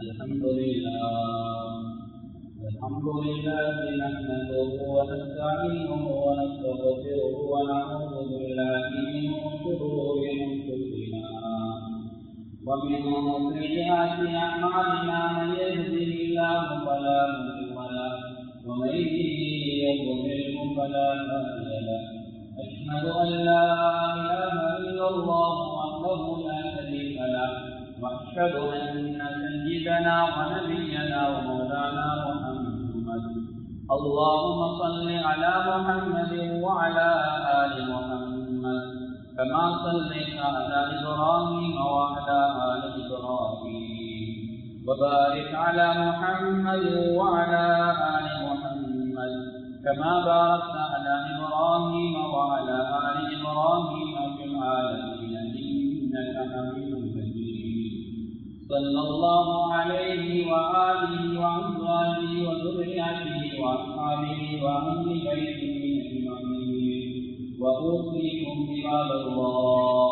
الحمد لله نحمده ونستعينه ونستغفره ونعوذ بالله من شرور أنفسنا ومن سيئات أعمالنا من يهده الله فلا مضل له ومن يضلل فلا هادي له أشهد أن لا إله إلا الله وحده لا شريك له وأشهد أن سيدنا ونبينا ومولانا محمد اللهم صل على محمد وعلى آل محمد كما صليت على إبراهيم وعلى آل إبراهيم وبارك على محمد وعلى آل محمد كما باركت على إبراهيم وعلى آل إبراهيم في العالمين إنك حميد مجيد صلى الله عليه وآله وأزواجه وذريته وأصحابه وأهل بيته أجمعين وأوصيكم بعباد الله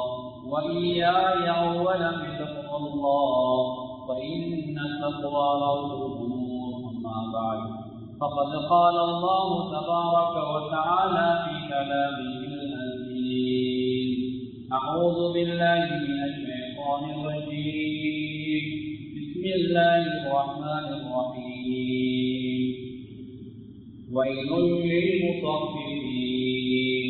وإياي أولا بتقوى الله فإن التقوى رؤوس الأمور أما بعد فقد قال الله تبارك وتعالى في كلامه العزيز أعوذ بالله من الشيطان الرجيم بسم الله الرحمن الرحيم ويل للمطففين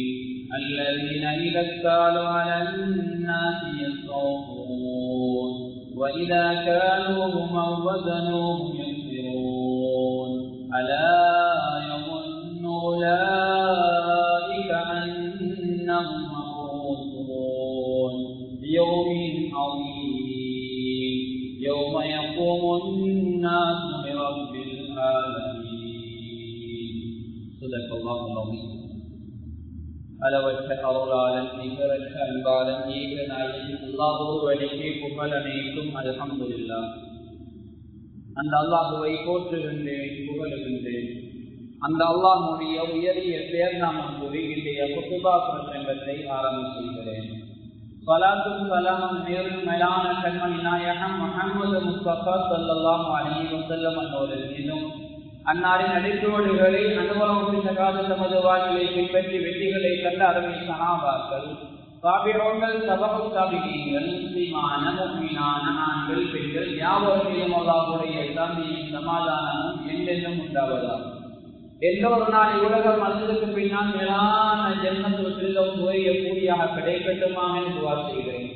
الذين إذا اكتالوا على الناس يستوفون وإذا كالوهم أو وزنوهم يخسرون ألا يظن أولئك أنهم مبعوثون ليوم عظيم يوم يقوم الناس لرب العالمين صدق الله العظيم அளவற்ற அருளாளன் நிகரற்ற அன்பாளன் ஏக நாயகன் அல்லாஹ் ஒருவனுக்கே புகழ் அனைத்தும் அல்ஹம்துலில்லாஹ். அந்த அல்லாஹுவை போற்றுகின்றேன், புகழுகின்றேன். அந்த அல்லாஹ்வுடைய உயரிய பெயர் நாமம் கூறி இன்றைய குத்துபா பிரசங்கத்தை ஆரம்பம் செய்கிறேன். ஸலாத்தும் ஸலாமும் நேரும் மேலான கண்மணி நாயகம் முஹம்மது முஸ்தபா ஸல்லல்லாஹு அலைஹி வஸல்லம் அவர்கள் மீதும் அன்னாரின் அடித்தோடுகளை அனுபவம் சகாத தமது வாழ்விலை பின்பற்றி வெற்றிகளை கண்ட அருமை சஹாபாக்கள், தாபிஊன்கள், தபஉ தாபிஈன்கள், முஸ்லிமான முஃமினான ஆண்கள் பெண்கள் யாவரையும் அல்லாஹ்வுடைய சாந்தியும் சமாதானமும் என்றென்றும் உண்டாவதாக. எந்த ஒரு நாள் உலகம் அந்ததுக்கு பின்னால் மேலான ஜன்னத்துல் ஃபிர்தௌஸ் கூடியாக கிடைக்கட்டுமாக என்று துஆ செய்கிறேன்.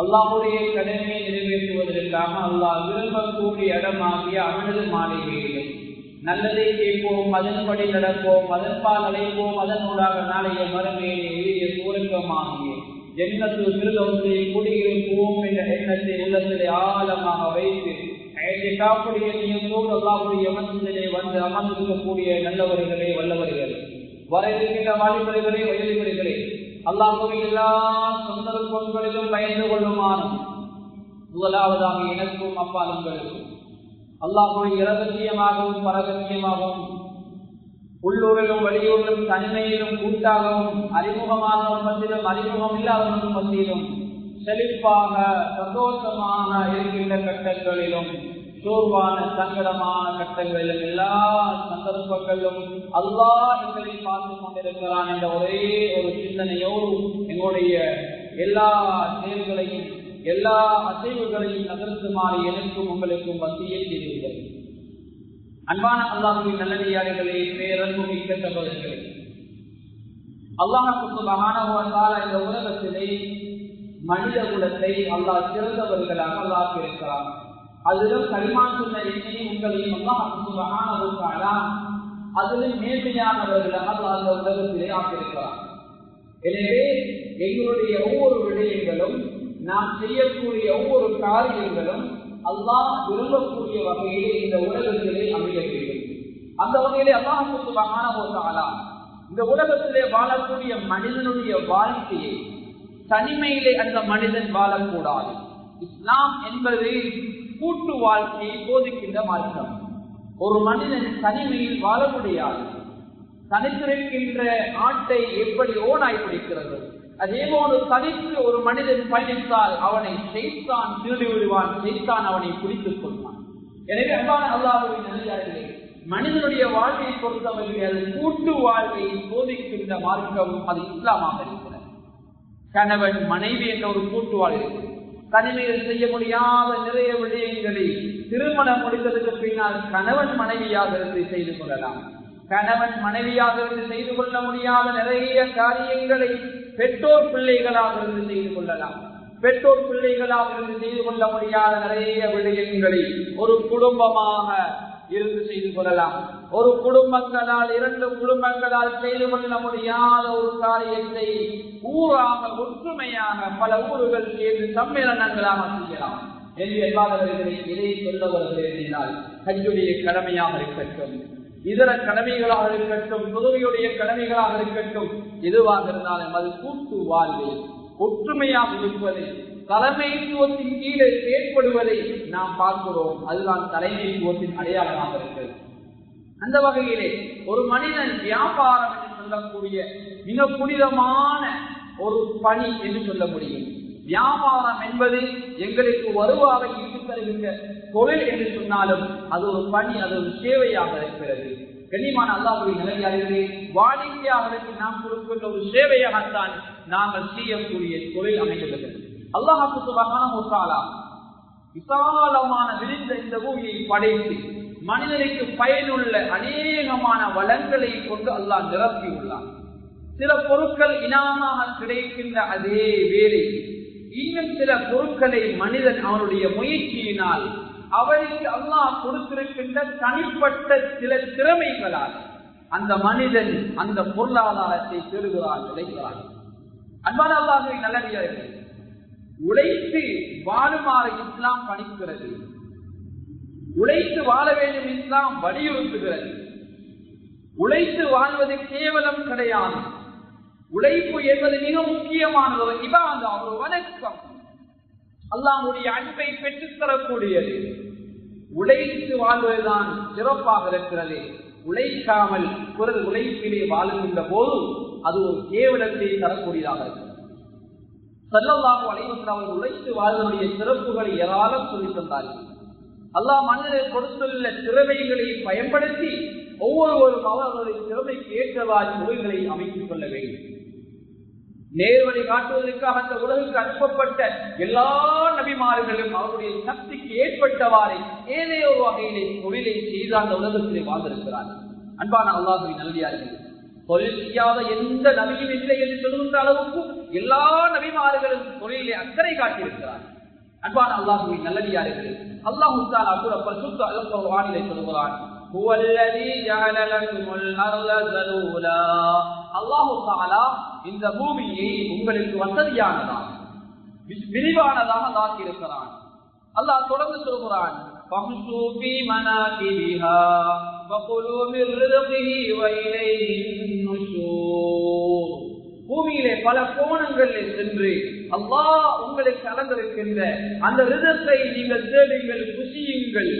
அல்லாஹ்வுடைய கடமையை நிறைவேற்றுவதற்காக அல்லாஹ் விரும்பக்கூடிய இடமாகிய அவனது மாளிகையிலே நல்லதை கேட்போம், அதன்படி நடப்போம், அதன்பால் அழைப்போம், அதனூடாக நாளைய மறுமையை எளிய சுவர்க்கமாகிய ஜன்னத்துல் ஃபிர்தௌஸிலே குடியிருப்போம் என்ற எண்ணத்தை உள்ளத்திலே ஆழமாக வைத்து காப்புடைய நியமத்தோடு அல்லாஹ்வுடைய மஸ்ஜிதிலே வந்து அமர்ந்திருக்கக்கூடிய நல்லவர்களே, வல்லவர்களே, வர இருக்கின்ற வாலிபர்களே, வயதிகளே, அல்லாஹ்வுடைய எல்லா சந்தர்ப்பங்களிலும் பயந்து கொள்ளுமாறும் முதலாவதாக எனக்கும் அப்பாலுங்களுக்கும் அல்லாஹ்வுடைய இரகசியமாகவும் பரகசியமாகவும் உள்ளூரிலும் வெளியூரிலும் தனிமையிலும் கூட்டாகவும் அறிமுகமானவர் மத்தியிலும் அறிமுகம் இல்லாதவர்கள் மத்தியிலும் செழிப்பாக சந்தோஷமாக இருக்கின்ற கட்டங்களிலும் சோர்வான சங்கடமான கட்டங்களிலும் எல்லா சந்தர்ப்பங்களிலும் அல்லாஹ் எங்களை பார்த்து கொண்டிருக்கிறான் என்ற ஒரே ஒரு சிந்தனையோடு எங்களுடைய எல்லா செயல்களையும் எல்லா அசைவுகளையும் நகர்த்துமாறு எனக்கும் உங்களுக்கும் வசியம் செய்தீர்கள். அன்பான அல்லாஹ்வின் நல்லடியார்களே, பேரன்பு மிக்க சகோதரர்களே, அல்லாஹ் சுப்ஹானஹு வ தஆலா இந்த உலகத்திலே மனித குலத்தை அல்லாஹ் சிறந்தவர்களாக அல்லாஹ் இருக்கிறார். அதிலும் கலிமான் சொன்ன என்னையும் உங்களையும் அல்லாஹ் சுப்ஹானஹு வ தஆலா அதிலும் மேன்மையானவர்களாக அல்லாஹ் இந்த உலகத்திலே ஆக்கியிருக்கிறார். எனவே எங்களுடைய ஒவ்வொரு விடயங்களும், நாம் செய்யக்கூடிய ஒவ்வொரு காரியங்களும் அல்லாஹ் விரும்பக்கூடிய வகையிலே இந்த உலகத்திலே அமைய வேண்டும். அந்த வகையிலே அல்லாஹ் சுப்ஹானஹு வ தஆலா இந்த உலகத்திலே வாழக்கூடிய மனிதனுடைய வாழ்க்கையை தனிமையிலே அந்த மனிதன் வாழக்கூடாது. இஸ்லாம் என்பது கூட்டு வாழ்க்கையை போதிக்கின்ற மார்க்கம். ஒரு மனிதன் தனிமையில் வாழ முடியாது. தனித்திருக்கின்ற ஆட்டை எப்படி ஓனாய் பிடிக்கிறது, அதே போன்று தனித்து ஒரு மனிதன் பயணித்தால் அவனை ஷைத்தான் திருடி விடுவான், ஷைத்தான் அவனை பிடித்துக் கொள்வான். எனவே அன்பான அல்லாஹ்வின் நல்லடியார்களே, மனிதனுடைய வாழ்வை பொறுத்தவரை அது கூட்டு வாழ்வை போதிக்கின்ற மார்க்கம் அது இஸ்லாமாக இருக்கிறது. கணவன் மனைவி என்ற ஒரு கூட்டு வாழ்வு, தனிமையில் செய்ய முடியாத நிறைய விடயங்களை திருமணம் முடித்ததற்கு பின்னால் கணவன் மனைவியாக இருந்து செய்து கொள்ளலாம். கணவன் மனைவியாக இருந்து செய்து கொள்ள முடியாத நிறைய காரியங்களை பெற்றோர் பிள்ளைகளாக இருந்து செய்து கொள்ளலாம். பெற்றோர் பிள்ளைகளாக இருந்து செய்து கொள்ள முடியாத நிறைய விடயங்களை ஒரு குடும்பமாக இருந்து செய்து கொள்ளலாம். ஒரு குடும்பங்களால், இரண்டு குடும்பங்களால் செய்து கொள்ள முடியாத ஒரு காரியத்தை ஊராக ஒற்றுமையாக பல ஊர்கள் சேர்ந்து சம்மேளனங்களாக செய்யலாம். என்பவர்களை இதை சொல்ல வருகிறால் ஹஜ்ஜுடைய கடமையாக இருக்கட்டும், இதர கடமைகளாக இருக்கட்டும், தொழுகையுடைய கடமைகளாக இருக்கட்டும், எதுவாக இருந்தாலும் அது கூட்டு வாழ்வை ஒற்றுமையாக இருப்பதை, தலைமைத்துவத்தின் கீழே செயற்படுவதை நாம் பார்க்கிறோம். அதுதான் தலைமைத்துவத்தின் அடையாளமாக இருக்கிறது. அந்த வகையிலே ஒரு மனிதன் வியாபாரம் என்று சொல்லக்கூடிய மிக புனிதமான ஒரு பணி என்று சொல்ல முடியும். வியாபாரம் என்பது எங்களுக்கு வருவாக ஈட்டு தருகின்ற தொழில் என்று சொன்னாலும் அது ஒரு பணி, அது ஒரு சேவையாக இருக்கிறது. கண்ணியமான அல்லாஹ்வுடைய நல்லடியார்களே, வாடிக்கையாளருக்கு நாம் கொடுக்கின்ற ஒரு சேவையாகத்தான் நாங்கள் செய்யக்கூடிய தொழில் அமைந்துள்ளது. அல்லாஹ் சுப்ஹானஹு வ தஆலா விசாலமான விரிந்த இந்த பூமியை படைத்து மனிதனுக்கு பயனுள்ள அநேகமான வளங்களை கொண்டு அல்லாஹ் நிரப்பியுள்ளார். சில பொருட்கள் இனாமாக கிடைக்கின்ற அதே வேளை இன்னும் சில பொருட்களை மனிதன் அவனுடைய முயற்சியினால் அவருக்கு அல்லாஹ் கொடுத்திருக்கின்ற தனிப்பட்ட சில திறமைகளால் அந்த மனிதன் அந்த பொருளாதாரத்தை பெறுகிறான், உழைக்கிறான். அன்பான அல்லாஹ்வின் நல்லடியார்களே, உழைத்து வாழுமாறு இஸ்லாம் பணிக்கிறது. உழைத்து வாழ வேண்டும் இஸ்லாம் வலியுறுத்துகிறது. உழைத்து வாழ்வது கேவலம் கிடையாது. உழைப்பு என்பது மிக முக்கியமானது, ஒரு இபாதா, ஒரு வணக்கம், அல்லாஹ்வுடைய அன்பை பெற்றுத்தரக்கூடியது. உழைத்து வாழ்வதுதான் சிறப்பாக இருக்கிறது. உழைக்காமல் பிறர் உழைப்பிலே வாழுகின்ற போது அது ஒரு கேவலத்தை தரக்கூடியதாக இருக்கிறது. ஸல்லல்லாஹு அலைஹி வஸல்லம் அவர்கள் உழைத்து வாழ்வதனுடைய சிறப்புகளை ஏராளம் சொல்லித் தந்தார்கள். அல்லாஹ் மனிதர்கள் கொடுத்துள்ள திறமைகளை பயன்படுத்தி ஒவ்வொருவரும் அவர்களுடைய திறமைக்கு ஏற்றவாறு தொழில்களை அமைத்துக் கொள்ள வேண்டும். நேர்வழி காட்டுவதற்காக அந்த உலகுக்கு அனுப்பப்பட்ட எல்லா நபிமார்களும் அவருடைய சக்திக்கு ஏற்பட்டவாறு ஏதேயோ வகையிலே தொழிலை செய்து அந்த உலகத்திலே வாழ்ந்திருக்கிறார்கள். அன்பான அல்லாஹ்வின் நல்லடியார்களே, தொழில் செய்யாத எந்த நபியும் இல்லை என்று சொல்கின்ற அளவுக்கு எல்லா நபிமார்களும் தொழிலை அக்கறை காட்டியிருக்கிறார்கள். அன்பான அல்லாஹ்வின் நல்லடியார்களே, அல்லாஹ் தஆலா கூட பரிசுத்த அல் குர்ஆனிலே சொல்கிறான், ஹுவல்லதீ ஜஅல லக்குமுல் அர்த ஸலூலா. அல்லாஹ் தஆலா இந்த பூமியை உங்களுக்கு வசதியானதாக விரிவானதாக ஆக்கி இருக்கிறான். அல்லாஹ் தொடர்ந்து சொல்கிறான், ஃபம்ஷூ ஃபீ மனாகிபிஹா வகுலூ மின் ரிஸ்கிஹி வ இலைஹின் நுஷூர். பூமியிலே பல கோணங்களில் சென்று அல்லாஹ் உங்களுக்கு அளந்திருக்கின்ற அந்த ரிஸ்கை நீங்கள் தேடுங்கள், புசியுங்கள்,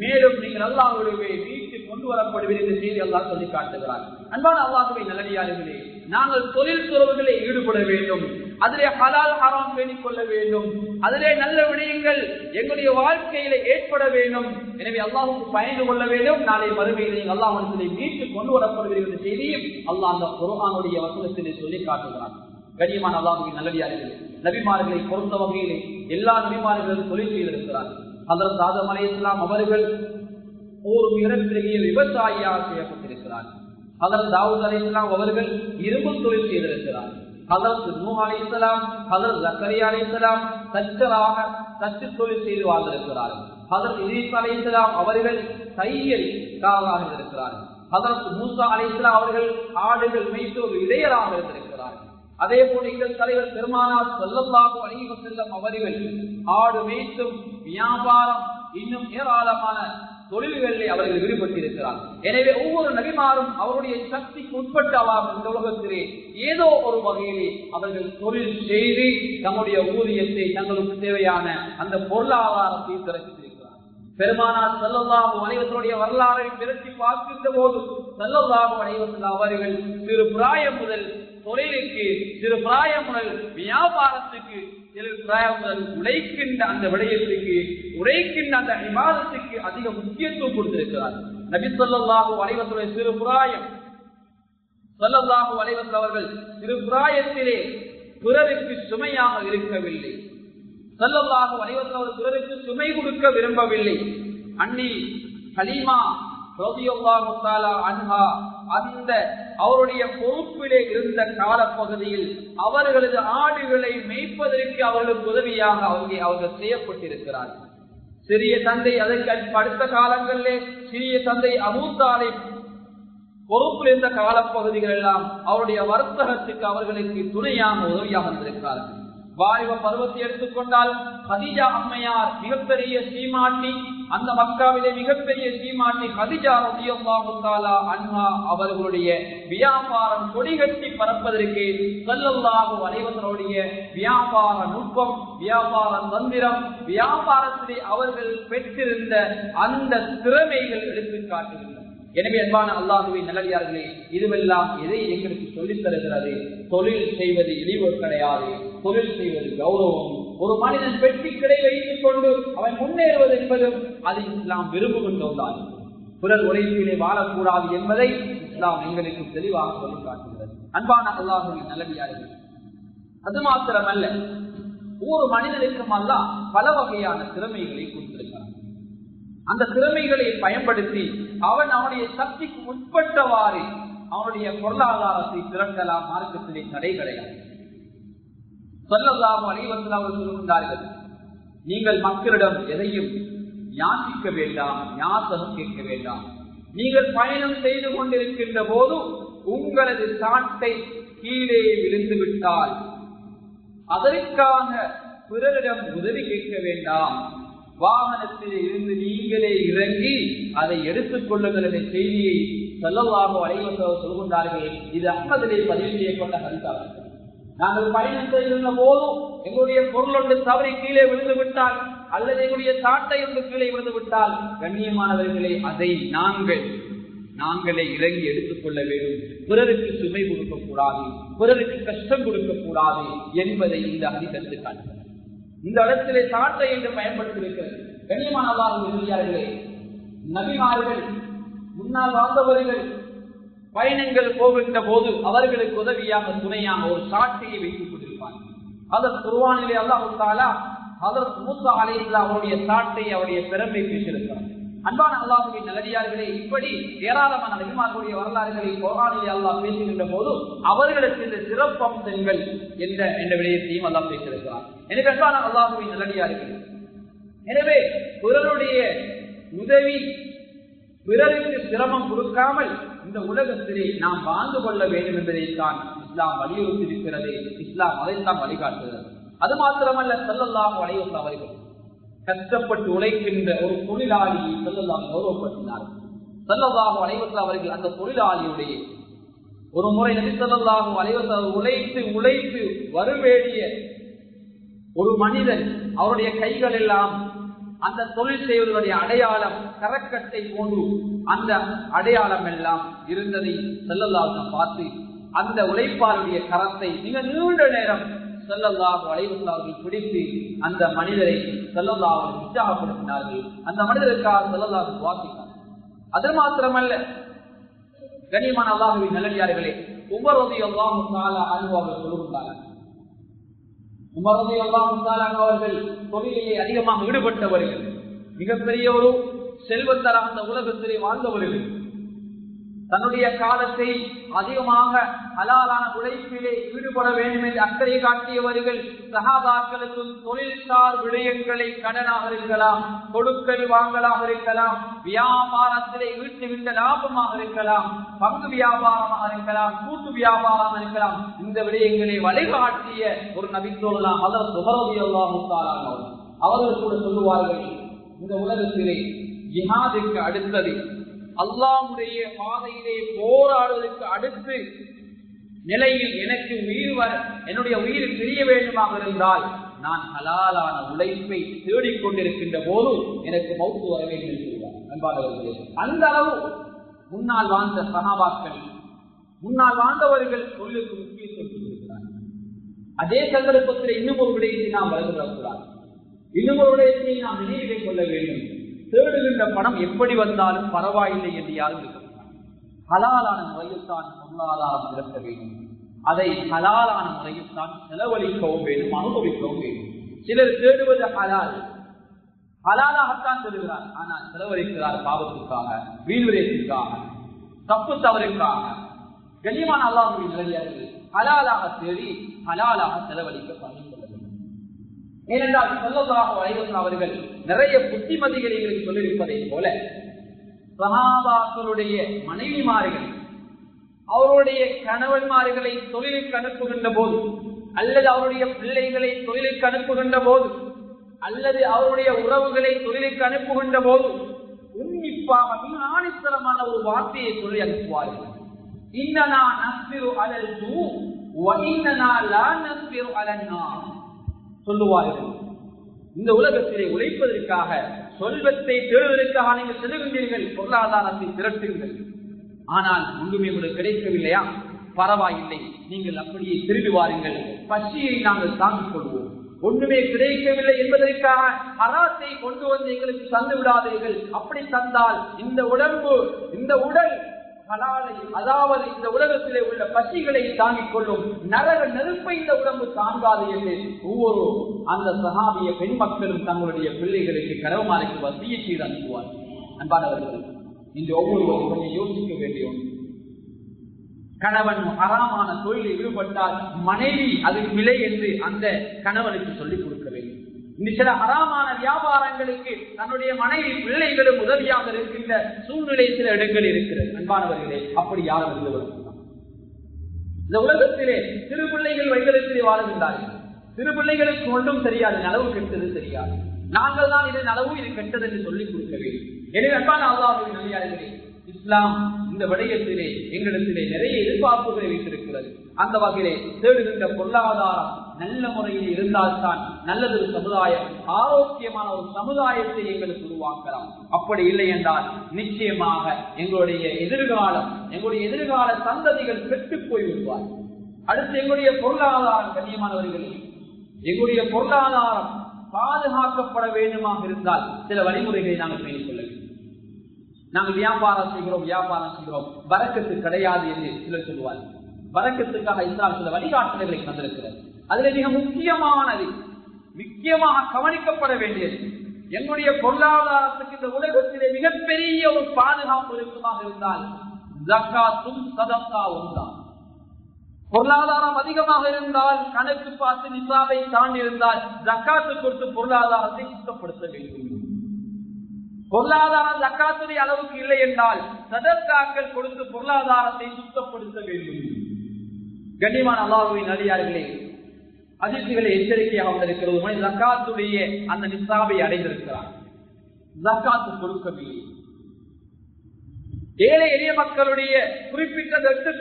மேலும் நீங்கள் அல்லாஹ்வுடைய வீட்டுக்கு கொண்டு வரப்படுவீர்கள் என்று செய்தி அல்லாஹ் சொல்லி காட்டுகிறார். அன்பான அல்லாஹ்வுடைய நல்லடியார்களே, நாங்கள் தொழில் துறவுகளை ஈடுபட வேண்டும். அதிலே ஹலால் ஹராம் பேணிக் கொள்ள வேண்டும். அதிலே நல்ல விடயங்கள் எங்களுடைய வாழ்க்கையில ஏற்பட வேண்டும். எனவே அல்லாஹ்வுக்கு பயந்து கொள்ள வேண்டும். நாளை மறுமையிலே அல்லாஹ்விடத்திலே மீட்டு கொண்டு வரப்படுவீர்கள் என்ற செய்தியும் அல்லாஹ் அந்த குர்ஆனுடைய வசனத்திலே சொல்லி காட்டுகிறார். கண்ணியமான அல்லாஹ்வின் நல்லடியார்களே, நபிமார்களை பொறுத்த வகையிலே எல்லா நபிமார்களும் தொழில் செய்திருக்கிறார். ஹஜ்ரத் ஆதம் அலைஹிஸ்ஸலாம் அவர்கள் ஒரு மிகப்பெரிய விவசாயியாக செய்யப்பட்டிருக்கிறார். ஹஜ்ரத் தாவூத் அலைஹிஸ்ஸலாம் அவர்கள் இரும்பு தொழில் செய்திருக்கிறார். ஹஜ்ரத் நூஹ் அலைஹிஸ்ஸலாம், ஹஜ்ரத் ஜக்கரியா அலைஹிஸ்ஸலாம் தச்சராக தச்சு தொழில் செய்து வாழ்ந்திருக்கிறார்கள். ஹஜ்ரத் இத்ரீஸ் அலைஹிஸ்ஸலாம் அவர்கள் தையல்காரராக இருந்திருக்கிறார்கள். ஹஜ்ரத் மூசா அலைஹிஸ்ஸலாம் அவர்கள் ஆடுகள் மேய்த்து ஒரு இடையராக இருந்திருக்கிறார்கள். அதே போல எங்கள் தலைவர் பெருமானார் ஸல்லல்லாஹு அலைஹி வஸல்லம் அவர்கள் ஆடு மேய்த்தும் வியாபாரம் இன்னும் ஏராளமான தொழில்களிலே அவர்கள் ஈடுபட்டிருக்கிறார். எனவே ஒவ்வொரு நபிமாரும் அவருடைய சக்திக்கு உட்பட்டவாறு இந்த உலகத்திலே ஏதோ ஒரு வகையிலே அவர்கள் தொழில் செய்து தங்களுடைய ஊதியத்தை தங்களுக்கு தேவையான அந்த பொருளாதாரத்தை திரட்டியிருக்கிறார். பெருமானார் ஸல்லல்லாஹு அலைஹி வஸல்லம் வரலாறை திரட்டி பார்க்கின்ற போது ஸல்லல்லாஹு அலைஹி வஸல்லம் அவர்கள் சிறு பிராயம் முதல் தொழிலுக்கு, சிறு பிராயம் முதல் வியாபாரத்துக்கு உழைக்கின்ற அந்த விடயத்துக்கு உழைக்கின்ற அந்த இபாதத்துக்கு அதிக முக்கியத்துவம் கொடுத்திருக்கிறார். நபி ஸல்லல்லாஹு அலைஹி வஸல்லம் சிறு பிராயம் ஸல்லல்லாஹு அலைஹி வஸல்லம் அவர்கள் சிறு பிராயத்திலே பிறருக்கு சுமையாக இருக்கவில்லை. ஸல்லல்லாஹு அலைஹி வஸல்லம் பிறருக்கு சுமை கொடுக்க விரும்பவில்லை. அன்னி ஹலீமா ரலியல்லாஹு தஆலா அன்ஹா அந்த அவருடைய பொறுப்பிலே இருந்த காலப்பகுதியில் அவர்களது ஆடுகளை மேய்ப்பதற்கு அவர்களுக்கு உதவியாக அவர்கள் செய்யப்பட்டிருக்கிறார்கள். சிறிய தந்தை அதற்கு அடுத்த காலங்களிலே சிறிய தந்தை அபூ தாலிப் பொறுப்பில் இருந்த காலப்பகுதிகள் எல்லாம் அவருடைய வர்த்தகத்துக்கு அவர்களுக்கு துணையாக உதவியாக இருந்திருக்கிறார்கள். வாலிப பருவத்தை எடுத்துக்கொண்டால் கதீஜா அம்மையார் மிகப்பெரிய சீமாட்டி, அந்த மக்காவிலே மிகப்பெரிய சீமாட்டி கதீஜா ரலியல்லாஹு தஆலா அன்ஹா அவர்களுடைய வியாபாரம் கொடிகட்டி பறப்பதற்கு ஸல்லல்லாஹு அலைஹி வஸல்லம் வியாபார நுட்பம், வியாபார தந்திரம், வியாபாரத்திலே அவர்கள் பெற்றிருந்த அந்த திறமைகள் எடுத்துக்காட்டுகின்றன. எனவே அன்பான அல்லாஹ்வின் நல்லடியார்களே, இதுவெல்லாம் எதை எங்களுக்கு சொல்லித் தருகிறது? தொழில் செய்வது இழிவு கிடையாது, தொழில் செய்வது கௌரவம். ஒரு மனிதன் வெற்றி கிடை வைத்துக் கொண்டு அவன் முன்னேறுவது என்பதும் அது இஸ்லாம் விரும்புகின்ற ஒன்றாகும். பிறர் உழைப்பிலே வாழக்கூடாது என்பதை இஸ்லாம் எங்களுக்கு தெளிவாக சொல்லிக் காட்டுகிறது. அன்பான அல்லாஹ்வின் நல்லடியார்களே, அது மாத்திரமல்ல, ஒவ்வொரு மனிதனுக்கும் அல்லாஹ் பல வகையான திறமைகளை கொடுத்திருக்கிறார். அந்த திறமைகளை பயன்படுத்தி அவன் அவனுடைய சக்திக்கு உட்பட்டவாறு அவனுடைய பொருளாதாரத்தை திரட்டலாம். மார்க்கத்திலே தடை கிடையாது. ஸல்லல்லாஹு அலைஹி வஸல்லம் அவர்கள் சொல்கின்றார்கள், நீங்கள் மக்களிடம் எதையும் யாசிக்க வேண்டாம், யாசகம் கேட்க வேண்டாம். நீங்கள் பயணம் செய்து கொண்டிருக்கின்ற போது உங்களது சாட்டை கீழே விழுந்து விட்டால் அதற்காக பிறரிடம் உதவி கேட்க வேண்டாம். வாகனத்தில் இருந்து நீங்களே இறங்கி அதை எடுத்துக் கொள்ளுங்கள் என்ற செய்தியை ஸல்லல்லாஹு அலைஹி வஸல்லம் சொல்கின்றார்கள். இது அஹ்மதிலே பதிவு செய்யப்பட்ட ஹதீஸ். நாங்கள் பயணம் செய்கின்ற போது எங்களுடைய பொருள் ஒன்று தவறி கீழே விழுந்து விட்டால் அல்லது எங்களுடைய சாட்டை ஒன்று கீழே விழுந்து விட்டால், கண்ணியமானவர்களே, அதை நாங்களே இறங்கி எடுத்துக் கொள்ள வேண்டும். பிறருக்கு சுமை கொடுக்க கூடாது, பிறருக்கு கஷ்டம் கொடுக்க கூடாது என்பதை இந்த ஹதீஸ் எடுத்து காட்டுகிறது. இந்த இடத்திலே சாட்டை என்று பயன்படுத்தியிருக்கிறது. கண்ணியமான அல்லாஹ்வின் நபிமார்கள், முன்னால் வாழ்ந்தவர்கள் பயணங்கள் போகின்ற போது அவர்களுக்கு உதவியாக துணையாக ஒரு சாட்டையை வைத்துக் கொண்டிருப்பார்கள். அதற்கு குர்ஆனிலே அல்லாஹ் தஆலா ஹஜ்ரத் மூஸா அலைஹிஸ்ஸலாம் அவருடைய சாட்டை, அவருடைய பெருமை பேசியிருக்கிறார். அன்பான அல்லாஹ்வின் நல்லடியார்களே, இப்படி ஏராளமான நபிமார்களுடைய வரலாறுகளை குர்ஆனிலே அல்லாஹ் பேசுகின்ற போது அவர்களுக்கு இந்த சிறப்பம்சங்கள் என்ற விடயத்தையும் அல்லாஹ் பேசியிருக்கிறார். எனவே அன்பான அல்லாஹ்வின் நல்லடியார்களே, எனவே பிறருடைய உதவி, பிறருக்கு சிரமம் கொடுக்காமல் இந்த உலகத்திலே நாம் வாழ்ந்து கொள்ள வேண்டும் என்பதைத்தான் இஸ்லாம் வலியுறுத்தியிருக்கிறது. இஸ்லாம் அதைத்தான் வழிகாட்டுகிறது. அது மாத்திரமல்ல, ஸல்லல்லாஹு அலைஹி வஸல்லம் அவர்கள் கஷ்டப்பட்டு உழைக்கின்ற ஒரு தொழிலாளியை ஸல்லல்லாஹு கௌரவப்படுத்தினார். ஸல்லல்லாஹு அலைஹி வஸல்லம் அவர்கள் அந்த தொழிலாளியுடைய ஒரு முறை நபி ஸல்லல்லாஹு அலைஹி வஸல்லம் உழைத்து வருவேடிய ஒரு மனிதன், அவருடைய கைகள் எல்லாம் அந்த தொழில் செய்வதனுடைய அடையாளம் கரக்கட்டை போன்று அந்த அடையாளம் எல்லாம் இருந்ததை ஸல்லல்லாஹு பார்த்து அந்த உழைப்பாளருடைய கரத்தை மிக நீண்ட நேரம் ஸல்லல்லாஹு அலைஹி வஸல்லம் அவர்கள் பிடித்து அந்த மனிதரை ஸல்லல்லாஹு உற்சாகப்படுத்தினார்கள். அந்த மனிதருக்காக ஸல்லல்லாஹு வாசித்தார். அது மாத்திரமல்ல, கண்ணியமான அல்லாஹ்வின் நல்லடியார்களே, உமர் ரலியல்லாஹு தஆலா அன்ஹு அவர்கள் சொல்கிறார்கள், உமர் ரலியல்லாஹு தஆலா அவர்கள் தொழிலிலே அதிகமாக ஈடுபட்டவர்கள், மிகப்பெரிய ஒரு செல்வந்தர், அந்த உலகத்திலே வாழ்ந்தவர்கள், தன்னுடைய காலத்தை அதிகமாக ஹலாலான உழைப்பிலே ஈடுபட வேண்டும் என்று அக்கறை காட்டியவர்கள். சஹாபாக்களுக்கும் தொழில்சார் விடயங்களை கடனாக இருக்கலாம், கொடுக்கல் வாங்கலாக இருக்கலாம், வியாபாரத்திலே ஈட்டுகின்ற லாபமாக இருக்கலாம், பங்கு வியாபாரமாக இருக்கலாம், கூட்டு வியாபாரமாக இருக்கலாம், இந்த விடயங்களை வழிகாட்டிய ஒரு நபி சொல்லலாம் ஹஜ்ரத் உமர் ரலியல்லாஹு தஆலா அவர்கள் கூட சொல்லுவார்கள், இந்த உலகத்திலே ஜிஹாதுக்கு அடுத்தது, அல்லாஹ்வுடைய பாதையிலே போராடுவதற்கு அடுத்து நிலையில் எனக்கு என்னுடைய உயிர் பிரிய வேண்டுமாக இருந்தால் நான் ஹலாலான உழைப்பை தேடிக்கொண்டிருக்கின்ற போது எனக்கு மௌத்து வர வேண்டும் என்று சொல்வார். அன்பானவர்களே, அந்த அளவு முன்னால் வாழ்ந்த சஹாபாக்கள், முன்னால் வாழ்ந்தவர்கள் தொழிலுக்கு முக்கியத்துவம் கொடுத்திருக்கிறார்கள். அதே சந்தர்ப்பத்தில் இன்னும் ஒரு விடயத்தை நாம் வளர்ந்துவிடக்கூடாது. இன்னும் ஒரு விடயத்தை நாம் நினைவிலே கொள்ள வேண்டும். தேடுகின்ற பணம் எப்படி வந்தாலும் பரவாயில்லை என்று யாரும் இருக்கக்கூடாது. ஹலாலான முறையில் தான் பொருளாதாரம் திரட்ட வேண்டும். அதை ஹலாலான முறையில் தான் செலவழிக்கவும் வேண்டும், அனுபவிக்கவும் வேண்டும். சிலர் தேடுவது ஹலால், ஹலாலாகத்தான் தேடுகிறார், ஆனால் செலவழிக்கிறார் பாவத்திற்காக, வீழ்விரயத்திற்காக, தப்பு தவறுக்காக. கண்ணியமான அல்லாஹ்வுடைய நிலையார்கள் ஹலாலாக தேடி ஹலாலாக செலவழிக்க பண்ணிக்கொள்ள வேண்டும். ஏனென்றால் ஸல்லல்லாஹு அலைஹி வஸல்லம் அவர்கள் நிறைய புத்திமதிகளை சொல்லியிருப்பதை போல சஹாபாக்களுடைய மனைவிமார்கள் அவருடைய கணவன்மார்களை தொழிலுக்கு அனுப்புகின்ற போது, அல்லது அவருடைய பிள்ளைகளை தொழிலுக்கு அனுப்புகின்ற போது, அல்லது அவருடைய உறவுகளை தொழிலுக்கு அனுப்புகின்ற போது உன்னிப்பாக மிக ஆணித்தரமான ஒரு வார்த்தையை சொல்லி அனுப்புவார்கள். இன்னனா நஸ்பிரு அலல் ஜூ வ இன்னனா லா நஸ்பிரு அலன் நார் சொல்லுவார்கள். இந்த உலகத்திலே உழைப்பதற்காக, சொல்வத்தை தேடுவதற்காக நீங்கள் செல்கின்றீர்கள், பொருளாதாரத்தை திரட்டுங்கள். ஆனால் ஒன்றுமே உங்களுக்கு கிடைக்கவில்லையா? பரவாயில்லை, நீங்கள் அப்படியே திரும்பி வாருங்கள், பசியை நாங்கள் தாங்கிக் கொள்வோம். ஒன்றுமே கிடைக்கவில்லை என்பதற்காக ஹராத்தை கொண்டு வந்து எங்களுக்கு தந்து விடாதீர்கள். அப்படி தந்தால் இந்த உடம்பு, இந்த உடல் ஹலாலை, அதாவது இந்த உலகத்திலே உள்ள பசிகளை தாங்கிக் கொள்ளும், நரக நெருப்பை இந்த உடம்பு தாங்காது என்று ஒவ்வொரு அந்த சஹாபிய பெண் மக்களும் தங்களுடைய பிள்ளைகளுக்கு கனவுமாருக்கு வசியை செய்து அனுப்புவார். அன்பானவர்கள், இன்று ஒவ்வொருவரும் கொஞ்சம் யோசிக்க வேண்டிய ஒன்று. கணவன் ஹராமான தொழிலில் ஈடுபட்டால் மனைவி அதுக்கு விலை என்று அந்த கணவனுக்கு சொல்லிக் கொடுக்க வேண்டும். இன்னும் சில ஹராமான வியாபாரங்களுக்கு தன்னுடைய மனைவி பிள்ளைகளும் உதவியாக இருக்கின்ற சூழ்நிலை சில இடங்கள் இருக்கிறது. அன்பானவர்களே, அப்படி யாரும் இருந்தவர்கள் இந்த உலகத்திலே சிறு பிள்ளைகள் வைத்திருக்கிறே வாழ்கின்றார்கள். சிறு பிள்ளைகளுக்கு ஒன்றும் தெரியாது, நலவு கெட்டது தெரியாது. நாங்கள் தான் இது நலவு, இது கெட்டது என்று சொல்லிக் கொடுக்க வேண்டும். எனவே அன்பான அல்லாஹ்வின் நல்லடியார்களே, இஸ்லாம் இந்த விடயத்திலே எங்களிடத்திலே நிறைய எதிர்பார்ப்புகளை வைத்திருக்கிறது. அந்த வகையிலே தேடுகின்ற பொருளாதாரம் நல்ல முறையில் இருந்தால்தான் நல்லதொரு சமுதாயம், ஆரோக்கியமான ஒரு சமுதாயத்தை எங்களுக்கு உருவாக்கலாம். அப்படி இல்லை என்றால் நிச்சயமாக எங்களுடைய எதிர்கால சந்ததிகள் கெட்டுப் போய் விடுவார். அடுத்து எங்களுடைய பொருளாதாரம், கண்ணியமானவர்களே, எங்களுடைய பொருளாதாரம் பாதுகாக்கப்பட வேண்டுமாக இருந்தால் சில வழிமுறைகளை நாங்கள் பேணிக் கொள்ள வேண்டும். நாங்கள் வியாபாரம் செய்கிறோம், பரக்கத்து கிடையாது என்று சிலர் சொல்லுவார்கள். பரக்கத்துக்காக இஸ்லாம் சில வழிகாட்டுதல்களை தந்திருக்கிறது. அதுல மிக முக்கியமாக கவனிக்கப்பட வேண்டியது, எங்களுடைய பொருளாதாரத்துக்கு இந்த உலகத்திலே மிகப்பெரிய ஒரு பாதுகாப்பு இருக்குமாக இருந்தால் ஜக்காத்தும் சதக்காவும் தான். பொருளாதாரம் அதிகமாக இருந்தால், கணக்கு பார்த்து நிசாபை தாண்டி இருந்தால் ஜக்காத்து கொடுத்து பொருளாதாரத்தை சுத்தப்படுத்த வேண்டும். பொருளாதாரம் ஜக்காத்துடைய அளவுக்கு இல்லை என்றால் சதக்காக்கள் கொடுத்து பொருளாதாரத்தை சுத்தப்படுத்த வேண்டும். கண்ணியமான அல்லாஹ்வின் நல்லடியார்களே, ஹதீஸ்களை எச்சரிக்கையாக வந்திருக்கிறது. மனிதன் ஜக்காத்துடைய அந்த நிசாபை அடைந்திருக்கிறார், ஜக்காத்து கொடுக்கவில்லை. ஏழை எளிய மக்களுடைய குறிப்பிட்ட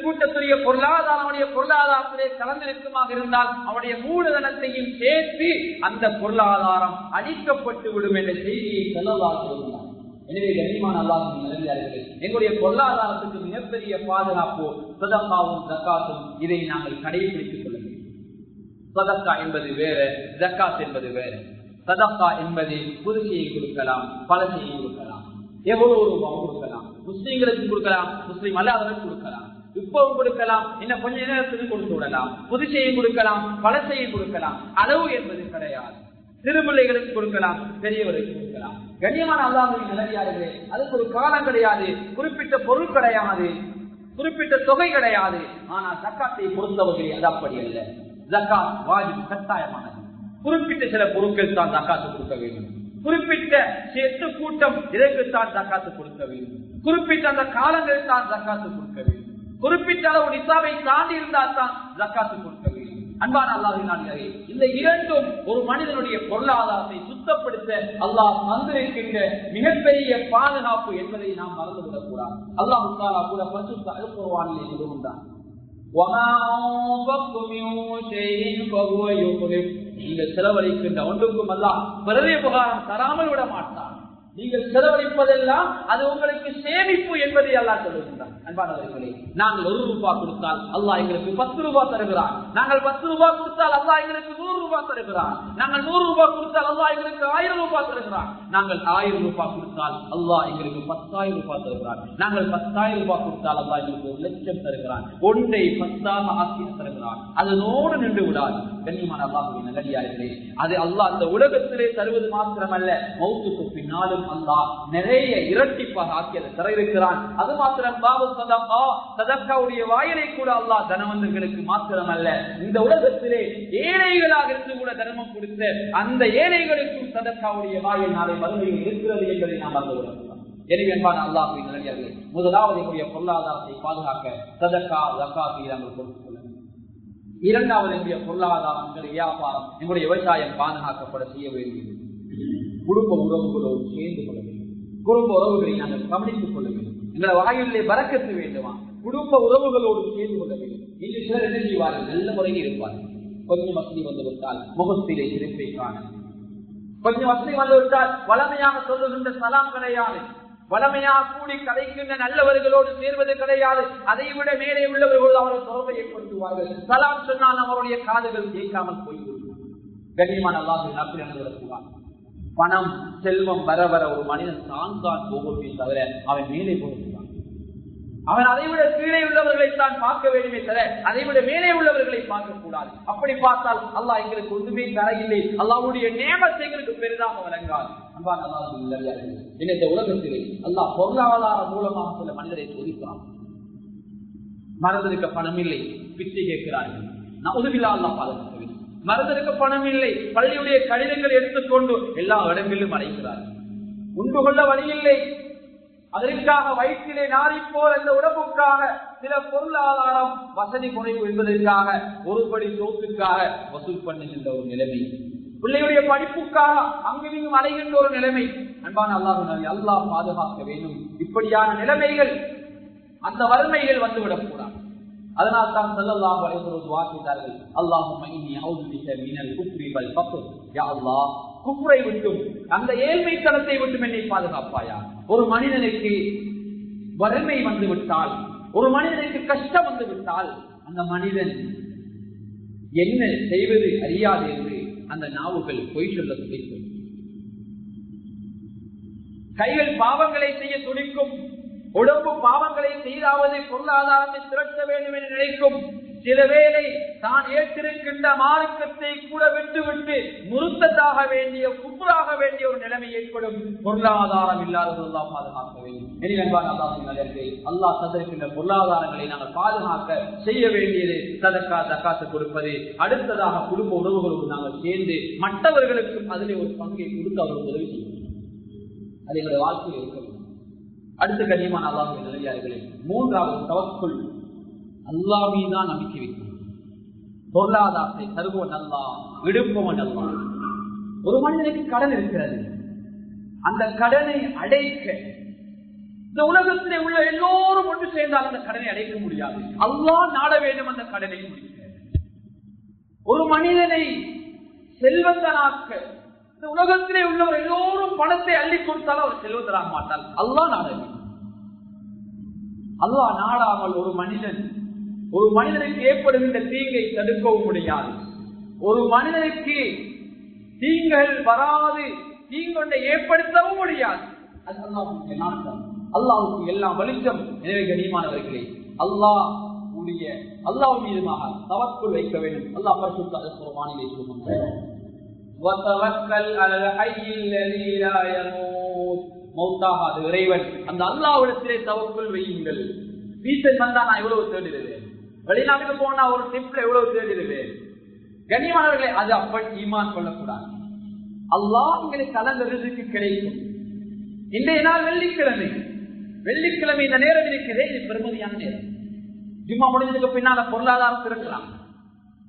கூட்டத்துடைய பொருளாதாரத்திலே கலந்திருக்குமாக இருந்தால் அவருடைய மூலதனத்தையும் சேர்த்து அந்த பொருளாதாரம் அழிக்கப்பட்டு விடும் என்ற செய்தியை சொல்லலாம். எனவே கண்ணியமான அல்லாஹ்வின் நல்லடியார்களே, எங்களுடைய பொருளாதாரத்துக்கு மிகப்பெரிய பாதுகாப்பு சதக்காவும் ஜக்காத்தும். இதை நாங்கள் கடைபிடித்துக் கொள்ள வேண்டும். சதக்கா என்பது வேற, ஜக்காத் என்பது வேற. சதக்கா என்பது புதுசையை கொடுக்கலாம், பழசையை கொடுக்கலாம், எவ்வளவு ரூபாய் கொடுக்கலாம், முஸ்லீம்களுக்கு கொடுக்கலாம், முஸ்லீம் அல்லாதவர்களுக்கு கொடுக்கலாம், இப்பவும் கொடுக்கலாம், இன்னும் கொஞ்ச நேரத்துக்கு கொடுத்து விடலாம், புதுசையை கொடுக்கலாம், பழசையை கொடுக்கலாம். அளவு என்பது கிடையாது. சிறுபிள்ளைகளுக்கு கொடுக்கலாம், பெரியவர்களுக்கு கொடுக்கலாம். கண்ணியமான அல்லாஹ்வின் நல்லடியார்களே, அதுக்கு ஒரு காலம் கிடையாது, குறிப்பிட்ட பொருள் கிடையாது, குறிப்பிட்ட தொகை கிடையாது. ஆனால் ஜக்காத்தை பொறுத்தவர்கள் அது அப்படி அல்ல. ஜக்காத் வாஜிப், கட்டாயமானது. குறிப்பிட்ட சில பொருட்கள் தான் ஜக்காத்து கொடுக்க வேண்டும். குறிப்பிட்ட சேர்த்து கூட்டம் இதற்குத்தான் ஜக்காத்து கொடுக்க வேண்டும். குறிப்பிட்ட அந்த காலங்கள் தான் ஜக்காத்து கொடுக்க வேண்டும். குறிப்பிட்ட அளவு நிசாபை தாண்டி இருந்தால் தான் ஜக்காத்து கொடுக்க வேண்டும். அன்பான அல்லாஹ்வின் நல்லடியார்களே, இந்த இரண்டும் ஒரு மனிதனுடைய பொருளாதாரத்தை சுத்தப்படுத்த அல்லாஹ் தந்திருக்கின்ற மிகப்பெரிய பாதுகாப்பு என்பதை நாம் மறந்துவிடக் கூடாது. அல்லாஹ் தஆலா கூட பரிசுத்த அல் குர்ஆனிலே சொல்லுகின்றான், வமா அன்ஃபக்தும் மின் ஷைஇன் ஃபஹுவ யுக்லிஃப். நீங்கள் செலவழிக்கின்ற ஒன்றுக்கும் அல்லாஹ் பிரதிபகாரம் தராமல் விட மாட்டான். நீங்கள் செலவழிப்பதெல்லாம் அது உங்களுக்கு சேமிப்பு என்பதை அல்லாஹ் சொல்லுகின்றான். அன்பானவர்களே, நாங்கள் 1 ரூபாய் கொடுத்தால் அல்லாஹ் எங்களுக்கு 10 ரூபாய் தருகிறான். நாங்கள் 10 ரூபாய் கொடுத்தால் அல்லாஹ் எங்களுக்கு 100 ரூபாய் தருகிறான். நாங்கள் 100 ரூபாய் கொடுத்தால் அல்லாஹ் எங்களுக்கு 1000 ரூபாய் தருகிறான். நாங்கள் 1000 ரூபாய் கொடுத்தால் அல்லாஹ் எங்களுக்கு 10,000 ரூபாய் தருகிறான். நாங்கள் 10,000 ரூபாய் கொடுத்தால் அல்லாஹ் எங்களுக்கு 1,00,000 தருகிறான். ஒன்றை 10ஆக ஆக்கி தருகிறான். அதனோடு நின்று விடாது. கண்ணியமான அல்லாஹ்வின் நல்லடியார்களே, அது அல்லாஹ் அந்த உலகத்திலே தருவது மாத்திரமல்ல, மௌத்துக்கு பின்னாலும் அல்லாஹ் நிறைய இரட்டிப்பாக ஆக்கியதை தர இருக்கிறான். அது மாத்திரம் பாபு சதகா, சதகாவுடைய வாயிலை கூட அல்லாஹ் தனவந்தர்களுக்கு மாத்திரமல்ல, இந்த உலகத்திலே ஏழைகளாக இருந்து கூட தர்மம் கொடுத்த அந்த ஏழைகளுக்கும் சதகாவுடைய வாயில் நாளை மறுமையில் இருக்கிறது என்பதை நாம் அறிந்து கொள்ளலாம். எனவே அன்பான அல்லாஹ்வின் நல்லடியார்களே, முதலாவது என்னுடைய பொருளாதாரத்தை பாதுகாக்க சதகா ஜகாத்தை நாங்கள் கொடுத்துக் கொள்ள வேண்டும். இரண்டாவது என்னுடைய பொருளாதாரம், எங்களுடைய வியாபாரம், எங்களுடைய விவசாயம் பாதுகாக்கப்பட செய்ய வேண்டியது. குடும்ப உறவுகளோடு சேர்ந்து கொள்ள வேண்டும். குடும்ப உறவுகளை நாங்கள் கவனித்துக் கொள்ள வேண்டும். எங்களை வாயிலே பரக்கத்து வேண்டுமா, குடும்ப உறவுகளோடு சேர்ந்து கொள்ள வேண்டும். இன்று சிலர் என்ன செய்வார்கள், நல்ல முறையில் இருப்பார்கள். கொஞ்சம் வசதி வந்துவிட்டால் முகத்திலே சிரிப்பை காண, கொஞ்சம் வசதி வந்துவிட்டால் வளமையாக சொல்லுகின்ற சலாம் கிடையாது, வளமையாக கூடி கதைக்கின்ற நல்லவர்களோடு சேர்வது கிடையாது. அதை விட மேலே உள்ளவர்களோடு அவர்கள் தொடர்பை ஏற்படுத்துவார்கள். சலாம் சொன்னால் அவருடைய காதுகள் கேட்காமல் போய்விடும். கண்ணியமான அல்லாஹ் நாட்கள் நடந்துவிடக்கூடாது. பணம் செல்வம் வர வர ஒரு மனிதன் தான் போகவே தவிர அவன் மேலே போகிறான். அவன் அதை விட கீழே உள்ளவர்களை தான் பார்க்க வேண்டுமே தவிர அதை விட மேலே உள்ளவர்களை பார்க்க கூடாது. அப்படி பார்த்தால் அல்லாஹ் எங்களுக்கு ஒன்றுமே தரையில்லை, அல்லாஹ்வுடைய நேமத்தை எங்களுக்கு பெரிதாக வழங்காது. அன்பான அல்லாஹ், இந்த உலகத்திலே அல்லாஹ் பொருளாதார மூலமாக சில மனிதரை சோதிக்கிறான். மறந்திருக்க பணம் இல்லை, பிச்சை கேட்கிறார்கள். நான் உதவியில்லா அல்லாஹ் பாதுகாக்க வேண்டும். மறந்திருக்க பணம் இல்லை, பள்ளியுடைய கடிதங்கள் எடுத்துக்கொண்டு எல்லா இடங்களிலும் அடைக்கிறார்கள். உண்டு கொள்ள வழி இல்லை, அதற்காக வயிற்றிலே நாரிப்போர் என்ற உடம்புக்காக சில பொருளாதாரம் வசதி குறைவு என்பதற்காக ஒருபடி சோத்துக்காக வசூல் பண்ணுகின்ற ஒரு நிலைமை, பிள்ளையுடைய படிப்புக்காக அங்கிருந்தும் அடைகின்ற ஒரு நிலைமை. அன்பான அல்லாஹ், அல்லாஹ் பாதுகாக்க வேண்டும். இப்படியான நிலைமைகள், அந்த வறுமைகள் வந்துவிடக்கூடாது. அதனால் தான் ஸல்லல்லாஹு அலைஹி வஸல்லம் துஆ செய்தார்கள், அல்லாஹும்ம இன்னி அஊது பிக மினல் குஃப்ரி வல் ஃபக்ர். யா அல்லாஹ், குஃப்ரை விட்டும் அந்த ஏழ்மைத்தனத்தை விட்டும் என்னை பாதுகாப்பாயா. ஒரு மனிதனுக்கு வறுமை வந்து விட்டால், ஒரு மனிதனுக்கு கஷ்டம் வந்து விட்டால், அந்த மனிதன் என்ன செய்வது அறியாது என்று அந்த நாவுகள் பொய் சொல்ல துடிக்கும், கைகள் பாவங்களை செய்ய துடிக்கும், உடம்பு பாவங்களை செய்தாவது பொருளாதாரத்தை திரட்ட வேண்டும் என்று நினைக்கும். சில வேளை தான் ஏற்றிருக்கின்ற மார்க்கத்தை கூட விட்டுவிட்டு முருத்ததாக வேண்டிய குப்புறாக வேண்டிய ஒரு நிலைமை ஏற்படும். பொருளாதாரம் இல்லாதவர்களாக பாதுகாக்க வேண்டும். அல்லாஹ் தந்திருக்கின்ற பொருளாதாரங்களை நாங்கள் பாதுகாக்க செய்ய வேண்டியது சதக்கா ஜகாத்து கொடுப்பது. அடுத்ததாக குடும்ப உறவுகளோடு நாங்கள் சேர்ந்து மற்றவர்களுக்கும் அதிலே ஒரு பங்கை கொடுத்து அவர்கள் உதவி செய்ய வேண்டும். அது எங்களுடைய வாழ்க்கையில் இருக்க வேண்டும். அடுத்த கண்ணியமான அல்லாஹ்வின் நல்லடியார்களே, மூன்றாவது தவக்குல், அல்லாஹ் மீதுதான் நம்பிக்கை வைக்கும். பொருளாதாரத்தை தருபவன் அல்லாஹ், விடுப்பவன் அல்லாஹ். ஒரு மனிதனுக்கு கடன் இருக்கிறது, அந்த கடனை அடைக்க இந்த உலகத்திலே உள்ள எல்லோரும் ஒன்று சேர்ந்தால் அந்த கடனை அடைக்க முடியாது. அல்லாஹ் நாட வேண்டும் அந்த கடனை முடிக்க. ஒரு மனிதனை செல்வந்தனாக்க இந்த உலகத்திலே உள்ளவர் எல்லோரும் பணத்தை அள்ளி கொடுத்தாலும் அவர் செல்வந்தராக மாட்டார். அல்லாஹ் நாட வேண்டும். அல்லாஹ் நாடாமல் ஒரு மனிதனுக்கு ஏற்படுகின்ற தீங்கை தடுக்கவும் முடியாது. ஒரு மனிதனுக்கு தீங்குகள் வராது, தீங்கொண்டை ஏற்படுத்தவும் முடியாது. அது அல்லாஹ்வுடைய நாட்டம். அல்லாஹ்வுக்கு எல்லாம் வெளிச்சம். எனவே கண்ணியமானவர்களே, அல்லாஹ் மீதுமாக தவக்குல் வைக்க வேண்டும். அல்லாஹ் பரிசுத்த அல்-குர்ஆனிலே சொல்லுகிறார், வதவக்கல் அலல் ஹய்யில் லதீ லா யமூத். மௌத்தாகாத இறைவன் அந்த அல்லாஹ்விடத்திலே தவக்குல் வையுங்கள். வீட்டை வந்தா நான் எவ்வளவு தேடிடுவேன், வெளிநாட்டுக்கு போனா ஒரு டிப்ல எவ்வளவு தேடிடுவேன். கண்ணியமானவர்களே, அது அப்படி ஈமான் கொள்ளக்கூடாது. அல்லாஹ் எங்களுக்கு கலந்த ரிஸ்க் கிடைக்கும். இன்றைய நாள் வெள்ளிக்கிழமை இந்த நேரம் இருக்கிறதே, இது பெருமதியான நேரம். ஜும்மா முடிஞ்சதுக்கு பின்னால பொருளாதாரம் திரட்டலாம்.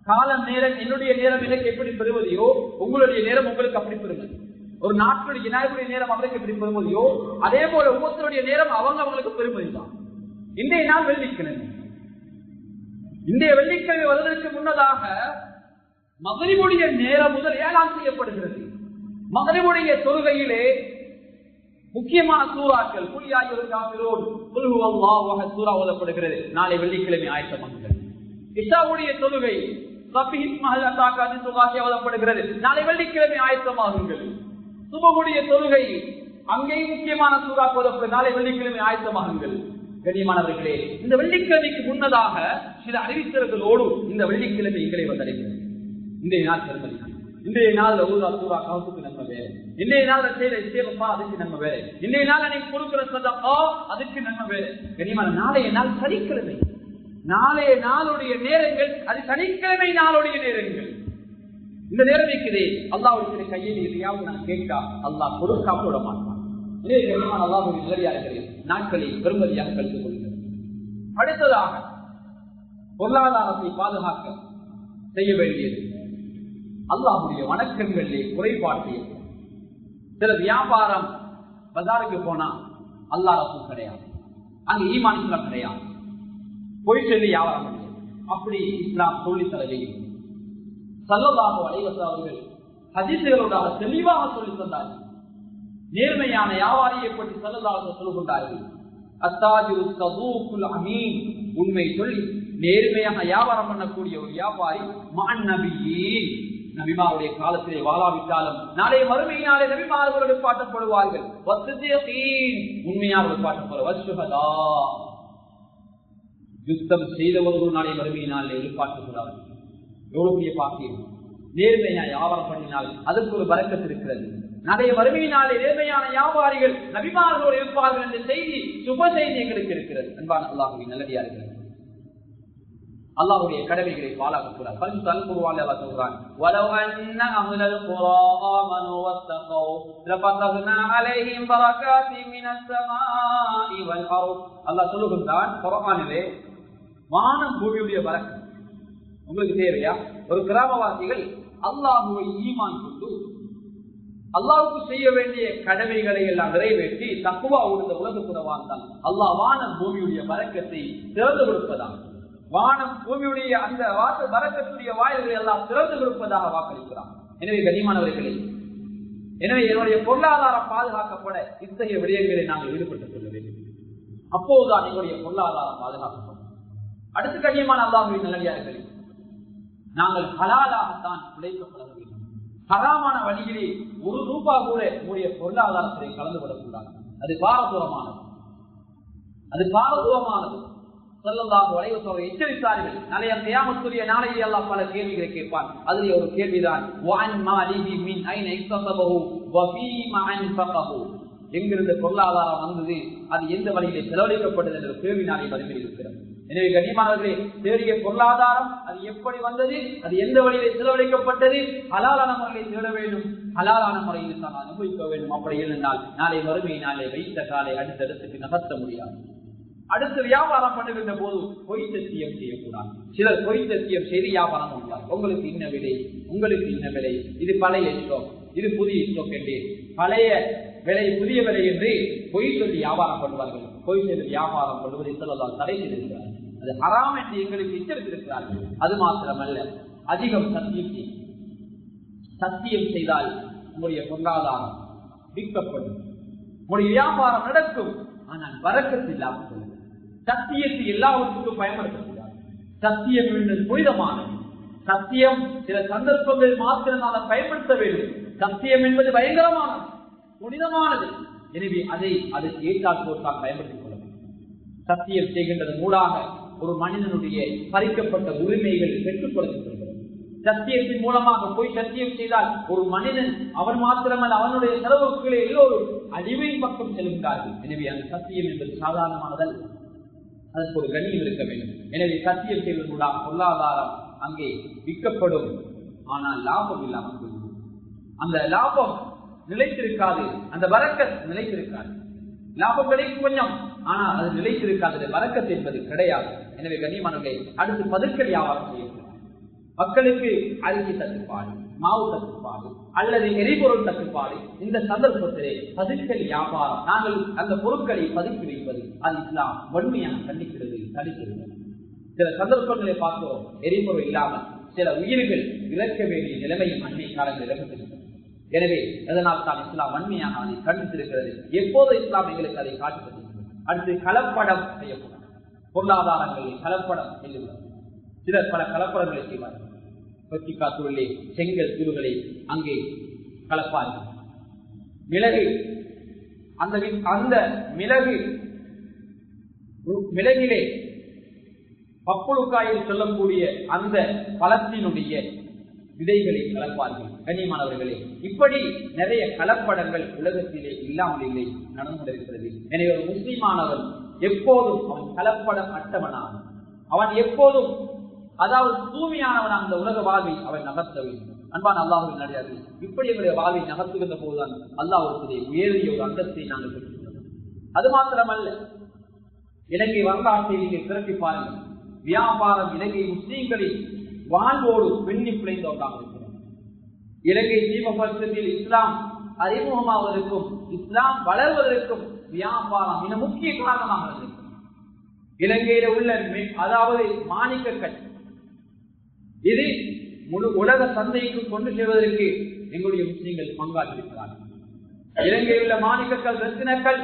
காலம் நேரம், என்னுடைய நேரம் எனக்கு எப்படி பெறுவதையோ உங்களுடைய நேரம் உங்களுக்கு அப்படி பெறுவது. ஒரு நாட்டுடைய ஜனாதிபதி நேரம் அவங்களுக்கு எப்படி பெறுவதையோ அதே போல ஒவ்வொருத்தருடைய நேரம் அவங்களுக்கு பெறுவதுதான். இன்றைய நாள் வெள்ளிக்கிழமை. இன்றைய வெள்ளிக்கிழமை வருவதற்கு முன்னதாக மகரிபுடைய நேரம் முதல் ஏழாம் செய்யப்படுகிறது. மகரிபுடைய தொழுகையிலே முக்கியமான சூறாக்கள் சூறா ஓதப்படுகிறது. நாளை வெள்ளிக்கிழமை ஆயத்தமாகுங்கள். இஷாவுடைய தொழுகை ஓதப்படுகிறது. நாளை வெள்ளிக்கிழமை ஆயத்தமாகுங்கள். சுபகுடைய தொழுகை அங்கேயும் முக்கியமான சூறா ஓதப்படுகிறது. நாளை வெள்ளிக்கிழமை ஆயத்தமாகுங்கள். கண்ணியமானவர்களே, இந்த வெள்ளிக்கிழமைக்கு முன்னதாக சில அறிவித்தல்களோடு இந்த வெள்ளிக்கிழமை எங்களை வந்தடைகிறது. இன்றைய நாள் பெருமதி. இன்றைய நாள் சூறா கவுத்துக்கு நன்மை வேறு. இன்றைய நாள் செய்த இசேவப்பா அதுக்கு நன்மை வேறு. இன்றைய நாள் அன்னைக்கு கொடுக்கிற சதகா அதுக்கு நன்மை வேறு. கண்ணியமான நாளைய நாள் சனிக்கிழமை. நாளைய நாளுடைய நேரங்கள் அது சனிக்கிழமை நாளுடைய நேரங்கள். இந்த நேரம் இருக்குது. அல்லாஹ்வுடைய கையில் எதையாவது நான் கேட்கா அல்லாஹ் கொடுக்காம விட மாட்டான். அல்லாஹ்வுடைய நிலையாளர்களே, நாட்களில் பெருமதியாக கழித்துக் கொள்கிறது. அடுத்ததாக பொருளாதாரத்தை பாதுகாக்க செய்ய வேண்டியது அல்லாஹ்வுடைய வணக்கங்களிலே குறைபாடு. சில வியாபாரம் பஜாருக்கு போனா அல்லாஹ் ரசூல் கிடையாது, அங்க ஈமான் இஸ்லாம் கிடையாது, பொய் சொல்லி வியாபாரம் பண்ணி அப்படி இஸ்லாம் சொல்லி தர வேண்டும். ஸல்லல்லாஹு அலைஹி வஸல்லம் அவர்கள் ஹதீஸ்களோட தெளிவாக சொல்லி தந்தார்கள். நேர்மையான வியாபாரியை பற்றி ஸல்லல்லாஹு அலைஹி வஸல்லம் சொல்லுகின்றார்கள். அத்தாஜிரு ஸதூகுல் அமீன், உண்மை சொல்லி நேர்மையாக வியாபாரம் பண்ணக்கூடிய ஒரு வியாபாரி மஅன் நபியீன், நபிமாருடைய காலத்திலே வாழாவிட்டாலும் நாளை மறுமையினாலே நபிமார்களோடு பாட்டப்படுவார்கள். வஸ்ஸதீகீன், உண்மையாளர்கள் பாட்டப்படுவார்கள். வஸ்ஸுஹதா, யுத்தம் செய்தவர்கள் நாளை மறுமையினாலே எதிர்பார்க்கிறார்கள். எவ்வளவு பெரிய பாக்கியம்! நேர்மையான வியாபாரம் பண்ணினால் அதற்கு ஒரு பரக்கத்து இருக்கிறது. நிறைய வறுமையினாலே நேர்மையான வியாபாரிகள் நபிமார்களோடு இருப்பார்கள் என்ற செய்தி, சுப செய்தி எங்களுக்கு இருக்கிறது. அன்பான அல்லாஹ்வின் நல்லடியார்களே, அல்லாஹ்வுடைய கடமைகளை பாழாக்கக்கூடாது. பரிசுத்தல் குர்ஆனில் அல்லாஹ் சொல்றான், வலவ் அன்ன அஹ்லல் குரா ஆமனு வத்தகௌ லஃபதஹ்னா அலைஹிம் பரகாத்தின் மினஸ் ஸமாஇ வல் அர்த். அல்லாஹ் சொல்லுகின்றான் குர்ஆனிலே, வானம் பூமியுடைய பரக்கத் உங்களுக்கு தேவையா? ஒரு கிராமவாசிகள் அல்லாஹ்வை ஈமான் கொண்டு அல்லாஹ்வுக்கு செய்ய வேண்டிய கடமைகளை எல்லாம் நிறைவேற்றி தக்வா உள்ள உலகத்துல வாழ்ந்தால் அல்லாஹ் வானம் பூமியுடைய பரக்கத்தை திறந்து கொடுப்பதாக, வானம் பூமியுடைய அந்த பரக்கத்துடைய வாயில்களை எல்லாம் திறந்து கொடுப்பதாக வாக்களிக்கிறான். எனவே கண்ணியமானவர்களே, எனவே என்னுடைய பொருளாதாரம் பாதுகாக்கப்பட இத்தகைய விடயங்களை நாங்கள் ஈடுபட்டுக் கொள்ள வேண்டும். அப்போதுதான் எங்களுடைய பொருளாதாரம் பாதுகாக்கப்படும். அடுத்து கண்ணியமான அல்லாஹ்வின் நல்லடியார்களே, நாங்கள் ஹலாலாகத்தான் உழைக்கப்பட வேண்டும். ஹராமான வழியிலே ஒரு ரூபாய் கூட உங்களுடைய பொருளாதாரத்தை கலந்து கொள்ளக்கூடாது. அது பாரதூரமானது, அது பாரதூரமானது. ஸல்லல்லாஹு அலைஹி வஸல்லம் எச்சரித்தார்கள். நாளைய கியாமத்துடைய நாளையே அல்லாஹ் பல கேள்விகளை கேட்பான். அதிலே ஒரு கேள்விதான் வஅன் மாலிஹி மின் ஐன இக்தஸபஹு வ ஃபீமா அன்ஃபகஹு, எங்கிருந்து பொருளாதாரம் வந்தது, அது எந்த வழியிலே செலவழிக்கப்பட்டது என்ற கேள்வி நாளை பதிவில் இருக்கிறது. எனவே கண்ணியமானவர்களே, தேடிய பொருளாதாரம் அது எப்படி வந்தது, அது எந்த வழியிலே செலவழிக்கப்பட்டது, ஹலாலான முறையை தேட வேண்டும், ஹலாலான முறையில் தான் அனுபவிக்க வேண்டும். அப்படி இருந்தால் நாளை வறுமை நாளை வைத்த காலை அடுத்தடுத்துக்கு நகர்த்த முடியாது. அடுத்து வியாபாரம் பண்ணுகின்ற போது பொய் சத்தியம் செய்யக்கூடாது. சிலர் பொய் சத்தியம் செய்து வியாபாரம் பண்ணுவார். உங்களுக்கு இன்ன விலை, உங்களுக்கு இன்ன விலை, இது பழைய ஸ்டாக், இது புதிய ஸ்டாக் என்று பழைய விலை புதிய விலை என்று பொய் சொல்லி வியாபாரம் பண்ணுவார்கள். பொய் சொல்லி வியாபாரம் பண்ணுவதை சொல்லலாம் தடை செய்திருக்கிறார்கள். அது ஹராம் என்று எங்களுக்கு எச்சரித்திருக்கிறார்கள். அது மாத்திரமல்ல, அதிகம் சத்தியம் செய்தால் உங்களுடைய பொருளாதாரம் விற்கப்படும், உங்களுடைய வியாபாரம் நடக்கும், ஆனால் வரக்கத்து இல்லாமல் சொல்லுங்கள். சத்தியத்தை எல்லாவற்றுக்கும் பயன்படுத்தக்கூடாது. சத்தியம் என்பது புனிதமானது. சத்தியம் சில சந்தர்ப்பங்கள் மாத்திரம் அதை பயன்படுத்த வேண்டும். சத்தியம் என்பது பயங்கரமானது, புனிதமானது. எனவே அதற்கு ஏற்றால் போட்டால் பயன்படுத்திக் கொள்ள வேண்டும். சத்தியம் செய்கின்றது மூலமாக ஒரு மனிதனுடைய பறிக்கப்பட்ட உரிமைகள் பெற்றுக் கொள்ளப்படுகிறது. சத்தியத்தின் மூலமாக போய் சத்தியம் செய்தால் ஒரு மனிதன் அவன் மாத்திரமல்ல அவனுடைய செலவுகளை எல்லோரும் அழிவின் பக்கம் செல்கின்றார்கள். எனவே அந்த சத்தியம் என்பது சாதாரணமானதல், அதற்கு ஒரு கண்ணியம் இருக்க வேண்டும். எனவே சத்தியம் செய்வதற்குள்ளாக பொருளாதாரம் அங்கே விற்கப்படும், ஆனால் லாபம் இல்லாமல் போய்விடும். அந்த லாபம் நிலைத்திருக்காது, அந்த வரக்கத் நிலைத்திருக்காது. லாபம் கிடைக்கும் கொஞ்சம், ஆனால் அது நிலைத்திருக்காது. வரக்கத் என்பது கிடையாது. எனவே கண்ணியமானவர்களே, அடுத்து பதுக்கல் வியாபாரம் செய்யப்படும். மக்களுக்கு அரிசி தட்டுப்பாடு, மாவு தட்டுப்பாடு அல்லது எரிபொருள் தட்டுப்பாடு, இந்த சந்தர்ப்பத்திலே பதுக்கல் வியாபாரம், நாங்கள் அந்த பொருட்களை பதுக்கி வைப்பது, அது இஸ்லாம் வன்மையாக கண்டிக்கிறது, தடுக்கிறது. சில சந்தர்ப்பங்களை பார்க்கிறோம், எரிபொருள் இல்லாமல் சில உயிர்கள் இழக்க வேண்டிய நிலைமையும் அன்னை காலங்கள் இழந்திருக்கிறது. எனவே அதனால் தான் இஸ்லாம் வன்மையாக அதை கண்டித்திருக்கிறது. எப்போது இஸ்லாம் எங்களுக்கு அதை காட்டுகிறது? அடுத்து கலப்படம் செய்யப்படும். பொருளாதாரங்களில் கலப்படம் செய்யப்படும். சிலர் பல கலப்படங்களை செய்வார்கள். கொச்சிக்காத்தூரிலே செங்கல் தூள்களை அங்கே கலப்பார்கள். மிளகு, அந்த மிளகிலே பப்புழுக்காயில் சொல்லக்கூடிய அந்த பழத்தினுடைய விதைகளை கலப்பார்கள். கண்ணியமானவர்களே, இப்படி நிறைய கலப்படங்கள் உலகத்திலே இல்லாமல் இல்லை, நடந்திருக்கிறது. எனவே ஒரு முஸ்லிமானவன் எப்போதும் அவன் கலப்படம் அட்டவனான், அவன் எப்போதும் அதாவது தூய்மையானவன் அந்த உலக வாழ்வை அவன் நகர்த்த வேண்டும். அன்பான அல்லாஹ்வின் நல்லடியார்களே, இப்படி எங்களுடைய வாழ்வை நகர்த்துகின்ற போதுதான் அல்லாஹ்வுடைய உயரிய ஒரு அந்தஸ்தை நாங்கள் பெற்றுள்ளோம். அது மாத்திரமல்ல, இலங்கை வரலாற்றை நீங்கள் திரட்டி பாருங்கள். வியாபாரம் இலங்கை முஸ்லீம்களின் வாழ்வோடு பெண்ணி பிழைந்த ஒன்றாக இருக்கிறது. இலங்கை தீபபட்சத்தில் இஸ்லாம் அறிமுகமாவதற்கும் இஸ்லாம் வளர்வதற்கும் வியாபாரம் மிக முக்கிய காரணமாக இருக்கிறது. இலங்கையில உள்ள அதாவது மாணிக்கக்கல், இது முழு உலக சந்தைக்கு கொண்டு செல்வதற்கு எங்களுடைய முஸ்லீம்கள் பங்காற்றிருக்கிறார்கள். இலங்கையில் உள்ள மாணிக்கக்கல், ரத்தினக்கல்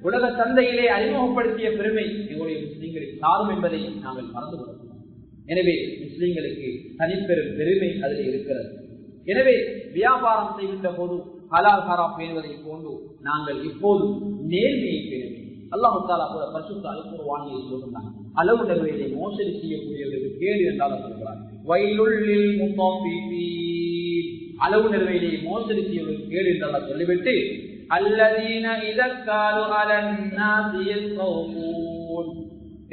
உலக சந்தையிலே அறிமுகப்படுத்திய பெருமை எங்களுடைய முஸ்லீம்களுக்கு சாரும் என்பதை நாங்கள் மறந்து கொள்ளலாம். எனவே முஸ்லீம்களுக்கு தனிப்பெரும் பெருமை அதில் இருக்கிறது. எனவே வியாபாரம் செய்கின்ற போது ஹலால் ஹராம் பேணுவதை போன்று நாங்கள் இப்போது நேர்மையை பெறுவோம். அல்லாஹ் தஆலா கூட பரிசுத்த அல் குர்ஆனிலே சொல்கிறான், அளவு நிலையிலே மோசடி செய்யக்கூடியவர்களுக்கு கேடு என்றால் சொல்கிறார். வயலுல் லில் முத்தஃபிஃபீன், அளவு நிலையிலே மோசடி செய்யவர்களுக்கு கேடு என்றால் சொல்லிவிட்டு அல்லதீன இதக்காலு அலன் நாஸி யஸ்ஸூன்,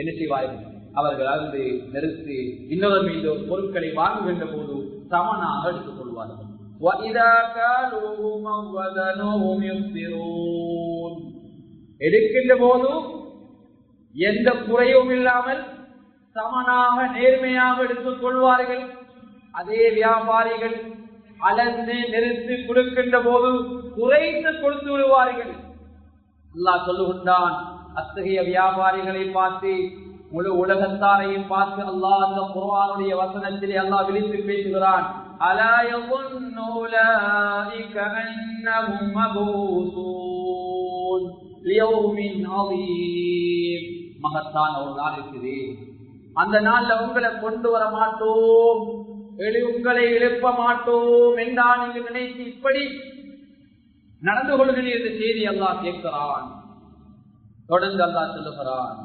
என்ன செய்வார்கள்? அவர்கள் அருந்து நிறுத்தி இன்னொரு மீது பொருட்களை வாங்குகின்ற போது சமனாக எடுத்துக் கொள்வார்கள். எடுக்கின்ற போது எந்த குறையும் இல்லாமல் சமனாக நேர்மையாக எடுத்துக் கொள்வார்கள். அதே வியாபாரிகள் அளந்து நிறுத்தி கொடுக்கின்ற போது குறைத்து கொடுத்து விடுவார்கள். அல்லாஹ் சொல்லுகின்றான், அத்தகைய வியாபாரிகளை பார்த்து முழு உலகத்தாரையும் பார்த்து அல்லாஹ் அந்த குர்ஆனுடைய வசனத்திலே அல்லாஹ் விழித்து பேசுகிறான். அலா யظنு உலாயிக அன்னஹும் மபூஸூன் லியௌமின் அதீம், மகத்தான ஒரு நாள் இருக்குது, அந்த நாள்ல உங்களை கொண்டு வர மாட்டோம், உங்களை எழுப்ப மாட்டோம் என்றால் நீங்கள் நினைத்து இப்படி நடந்து கொள்கிறீர்கள் என்ற செய்தி அல்லாஹ் கேட்கிறான். தொடர்ந்து அல்லாஹ் சொல்லுகிறான்,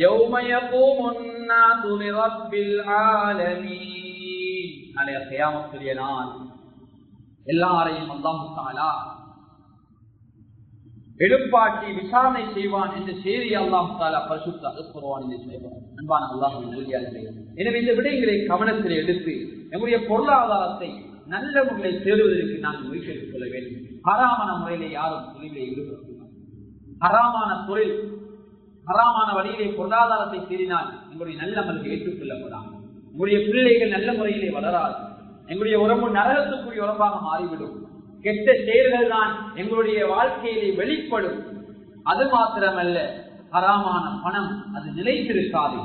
يوم يقوم الناس لرب العالمين, நாளைய கியாமத்துடைய நாள் எல்லாரையும் அல்லாஹ் தஆலா எடுப்பாட்டி விசாரணை செய்வான் என்ற செய்தி அல்லாஹ் தஆலா பரிசுத்த அல் குர்ஆனிலே சொல்கிறார். அன்பான அல்லாஹ்வின் நல்லடியார்களே, எனவே இந்த விடயங்களை கவனத்தில் எடுத்து நம்முடைய பொருளாதாரத்தை நல்ல முறையில் தேடுவதற்கு நாம் முயற்சி எடுத்துக் கொள்ள வேண்டும். ஹராமான முறையிலே யாரும் தொழிலை ஈடுபடக்கூடாது. ஹராமான தொழில், ஹராமான வழியிலே பொருளாதாரத்தை தேடினால் எங்களுடைய நல்ல மனதை ஏற்றுக்கொள்ளப்படாது. எங்களுடைய பிள்ளைகள் நல்ல முறையிலே வளராது. எங்களுடைய உடம்பு நரகத்துக்குரிய உடம்பாக மாறிவிடும். கெட்ட செயல்கள் தான் எங்களுடைய வாழ்க்கையிலே வெளிப்படும். அது மாத்திரமல்ல, ஹராமான பணம் அது நிலைத்திருக்காது.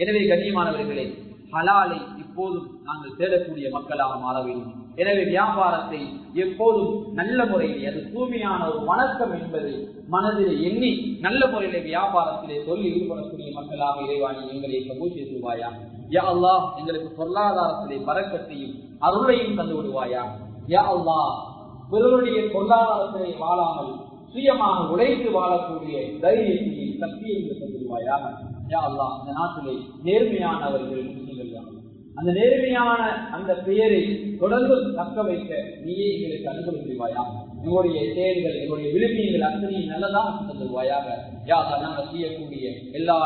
எனவே கண்ணியமானவர்களே, ஹலாலை இப்போதும் நாங்கள் தேடக்கூடிய மக்களாக மாற வேண்டும். எனவே வியாபாரத்தை எப்போதும் நல்ல முறையிலே, அது தூய்மையான ஒரு வணக்கம் என்பதை மனதிலே எண்ணி நல்ல முறையிலே வியாபாரத்திலே சொல்லி ஈடுபடக்கூடிய மக்களாக இறைவாணி எங்களை கபூல் செய்து விடுவாயா. யா அல்லாஹ், எங்களுக்கு பொருளாதாரத்திலே பரக்கத்தையும் அருளையும் தந்து விடுவாயா. யா அல்லாஹ், பிறருடைய பொருளாதாரத்திலே வாழாமல் சுயமாக உழைத்து வாழக்கூடிய தைரியத்தையும் சக்தியையும் தந்து விடுவாயாக. யா அல்லாஹ், இந்த நாட்டிலே நேர்மையானவர்கள் அந்த நேர்மையான அந்த பெயரை தொடர்ந்து தக்க வைக்க நீயே எங்களுக்கு அனுகூலம் செய்வாயா. எங்களுடைய செயல்கள், எங்களுடைய விரும்பியங்கள் அத்தனையும் நல்லதாக தந்துடுவாயாக. யா அல்லாஹ், நாங்கள் செய்யக்கூடிய எல்லா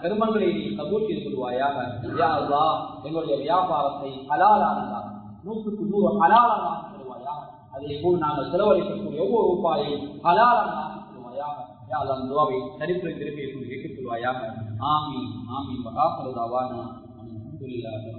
கருமங்களையும் நீ கபூல் செய்து கொள்வாயாக. யா அல்லாஹ், எங்களுடைய வியாபாரத்தை ஹலாலானதாக 100க்கு 100 ஹலாலானதாக தருவாயாக. அதே போல் நாங்கள் செலவழிக்கக்கூடிய ஒவ்வொரு ரூபாயும் ஹலாலானதாக தருவாயாக. யா அல்லாஹ், அந்த துஆவை சரித்திர திருப்பியை கொண்டு கேட்டுக் கொள்வாயாக. ஆமீன் ஆமீன். வஆஃபிரு தஅவானா அல்ஹம்துலில்லாஹி.